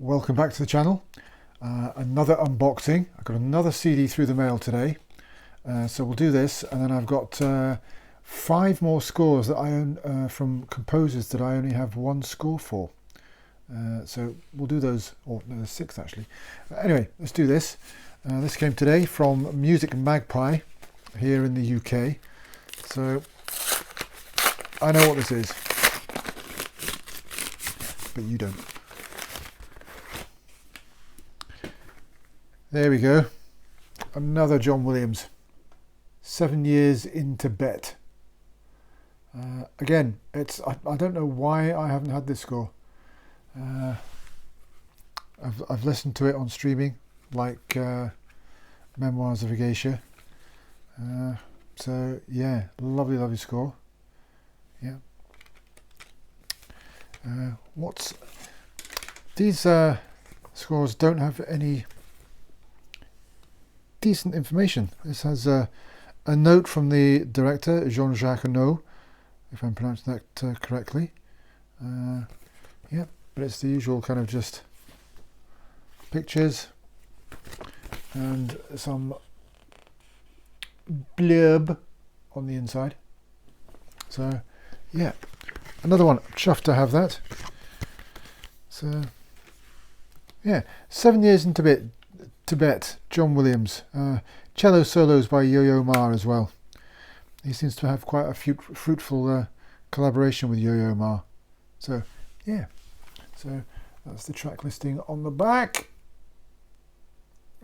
Welcome back to the channel. Another unboxing. I got another CD through the mail today, so we'll do this, and then I've got 5 more scores that I own from composers that I only have 1 score for. So we'll do those, or no, there's 6 actually. Anyway, let's do this. This came today from Music Magpie here in the UK. So I know what this is, but you don't. There we go. Another John Williams. 7 Years in Tibet. Again, I don't know why I haven't had this score. I've listened to it on streaming, like Memoirs of a Geisha. So yeah, lovely score. Yeah. These scores don't have any decent information. This has a note from the director, Jean-Jacques Annaud, if I'm pronouncing that correctly. Yeah, but it's the usual kind of just pictures and some blurb on the inside. So yeah, another one. Chuffed to have that. So yeah, 7 Years in Tibet, John Williams. Cello solos by Yo-Yo Ma as well. He seems to have quite a fruitful collaboration with Yo-Yo Ma. So yeah, so that's the track listing on the back,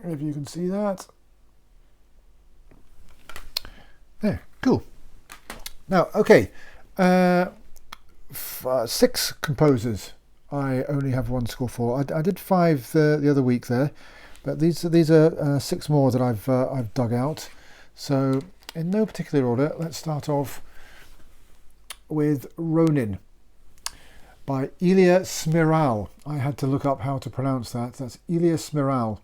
if you can see that. There, cool. Now, okay, 6 composers I only have 1 score for. I did 5 the other week there, but these are 6 more that I've dug out. So in no particular order, let's start off with Ronin by Ilya Smiral. I had to look up how to pronounce that. That's Ilya Smiral.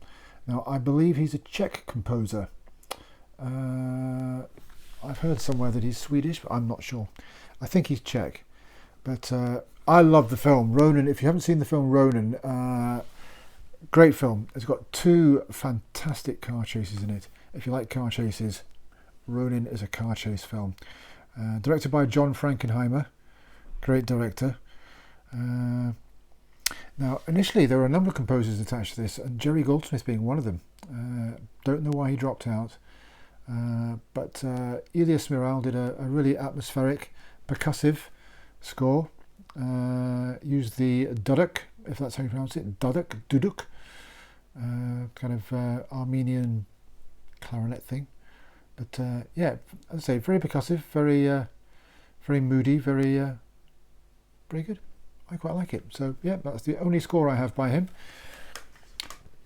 Now I believe he's a Czech composer. I've heard somewhere that he's Swedish, but I'm not sure. I think he's Czech. But I love the film Ronin. If you haven't seen the film Ronin, great film. It's got 2 fantastic car chases in it. If you like car chases, Ronin is a car chase film. Directed by John Frankenheimer, great director. Now, initially there were a number of composers attached to this, and Jerry Goldsmith being one of them. Don't know why he dropped out. But Ilya Smiral did a really atmospheric, percussive score. Used the duduk, if that's how you pronounce it, duduk, kind of Armenian clarinet thing. But yeah, as I say, very percussive, very moody, very good. I quite like it. So yeah, that's the only score I have by him.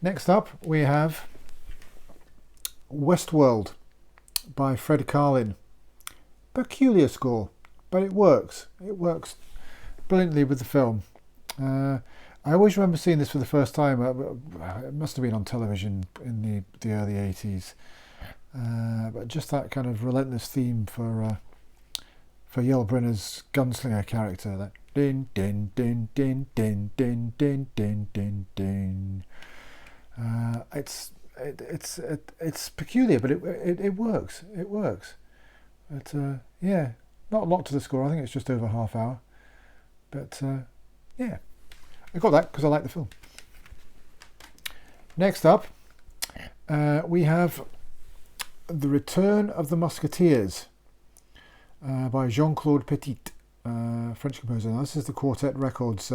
Next up, we have Westworld by Fred Karlin. Peculiar score, but it works. It works brilliantly with the film. I always remember seeing this for the first time. It must have been on television in the early 80s. But just that kind of relentless theme for Yul Brynner's gunslinger character, that din din din din din din din din din din. It's peculiar, but it works. It works. But yeah, not a lot to the score. I think it's just over ½ hour. But yeah, I got that because I like the film. Next up, we have The Return of the Musketeers by Jean-Claude Petit, French composer. Now, this is the Quartet Records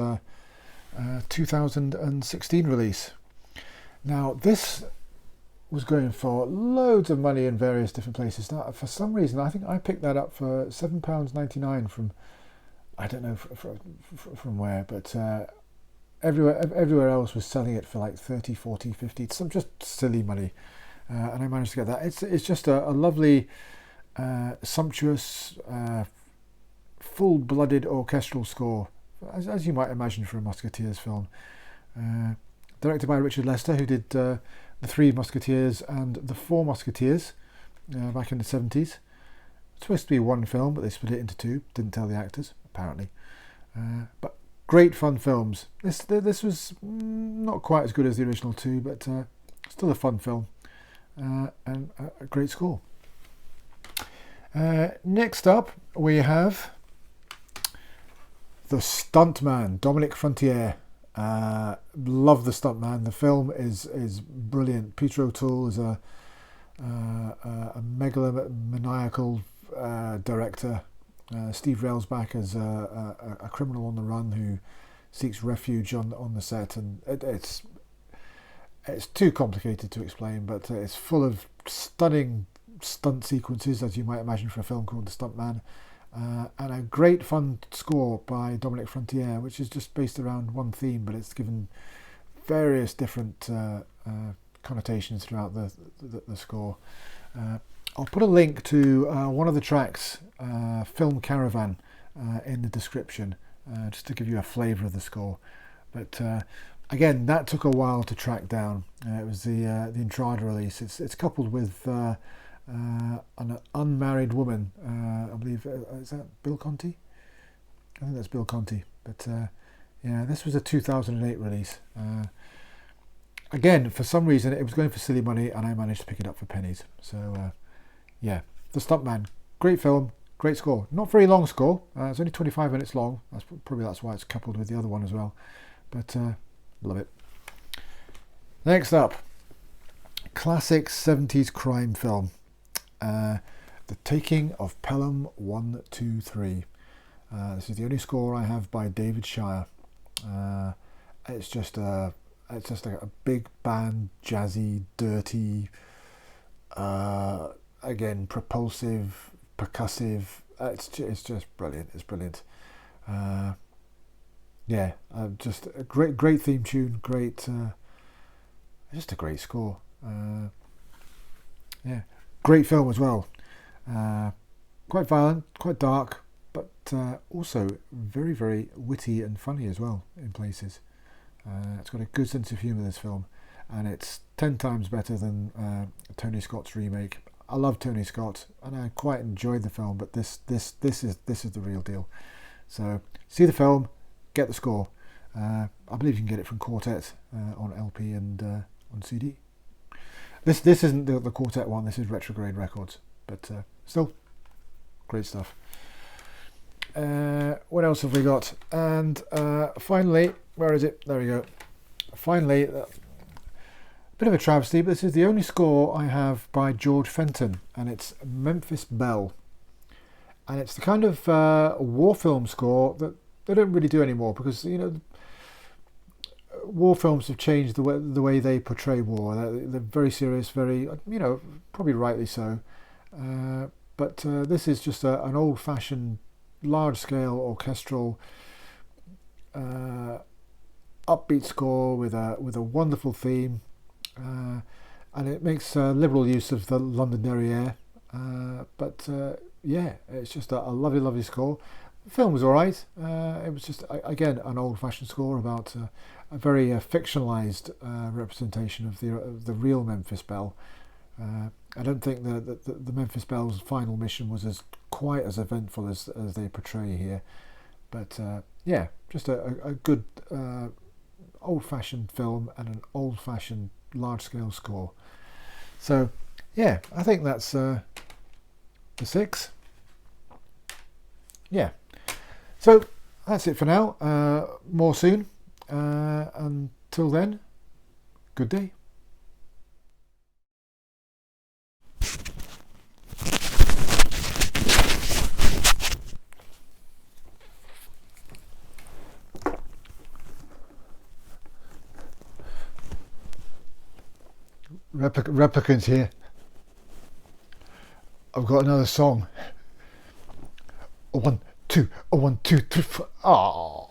2016 release. Now, this was going for loads of money in various different places. Now, for some reason, I think I picked that up for £7.99 from, I don't know from where, but everywhere else was selling it for like 30, 40, 50, some just silly money. And I managed to get that. It's just a lovely, sumptuous, full-blooded orchestral score, as you might imagine for a Musketeers film. Directed by Richard Lester, who did The Three Musketeers and The Four Musketeers back in the 70s. It's supposed to be 1 film, but they split it into 2. Didn't tell the actors, apparently. But great fun films. This was not quite as good as the original two, but still a fun film, and a great score. Next up, we have The Stuntman, Dominic Frontier. Love The Stuntman. The film is brilliant. Peter O'Toole is a megalomaniacal director. Steve Railsback as a criminal on the run who seeks refuge on the set, and it's too complicated to explain, but it's full of stunning stunt sequences, as you might imagine for a film called The Stuntman, and a great fun score by Dominic Frontier, which is just based around one theme, but it's given various different connotations throughout the score. I'll put a link to one of the tracks, Film Caravan, in the description, just to give you a flavour of the score. But again, that took a while to track down. It was the Entrada release. It's coupled with an unmarried woman. I believe, is that Bill Conti? I think that's Bill Conti. But yeah, this was a 2008 release. Again, for some reason, it was going for silly money, and I managed to pick it up for pennies. So yeah, The Stuntman, great film, great score. Not very long score. It's only 25 minutes long. That's why it's coupled with the other one as well. But love it. Next up, classic 70s crime film, The Taking of Pelham 1, 2, 3. This is the only score I have by David Shire. It's just a big band, jazzy, dirty, again propulsive, percussive. It's just brilliant. It's brilliant. Yeah, just a great theme tune. Great, just a great score. Yeah, great film as well. Quite violent, quite dark, but also very, very witty and funny as well in places. It's got a good sense of humour, this film, and it's 10 times better than Tony Scott's remake. I love Tony Scott, and I quite enjoyed the film, but this is the real deal. So see the film, get the score. I believe you can get it from Quartet on LP and on CD. This isn't the Quartet one. This is Retrograde Records, but still great stuff. What else have we got? And finally, where is it? There we go. Finally, a bit of a travesty, but this is the only score I have by George Fenton, and it's Memphis Belle. And it's the kind of war film score that they don't really do anymore, because war films have changed the way they portray war. They're very serious, very, probably rightly so. But this is just an old-fashioned, large-scale orchestral upbeat score with a wonderful theme, and it makes liberal use of the Londonderry air. But yeah, it's just a lovely score. The film was all right. It was just again an old-fashioned score about a very fictionalized representation of the real Memphis Belle. I don't think the Memphis Belle's final mission was quite as eventful as they portray here, but yeah, just a good old-fashioned film and an old-fashioned large-scale score. So yeah, I think that's the 6. Yeah, so that's it for now. More soon. Until then, good day. Replicants here. I've got another song. 1, 2, 1, 2, 3, 4. Oh.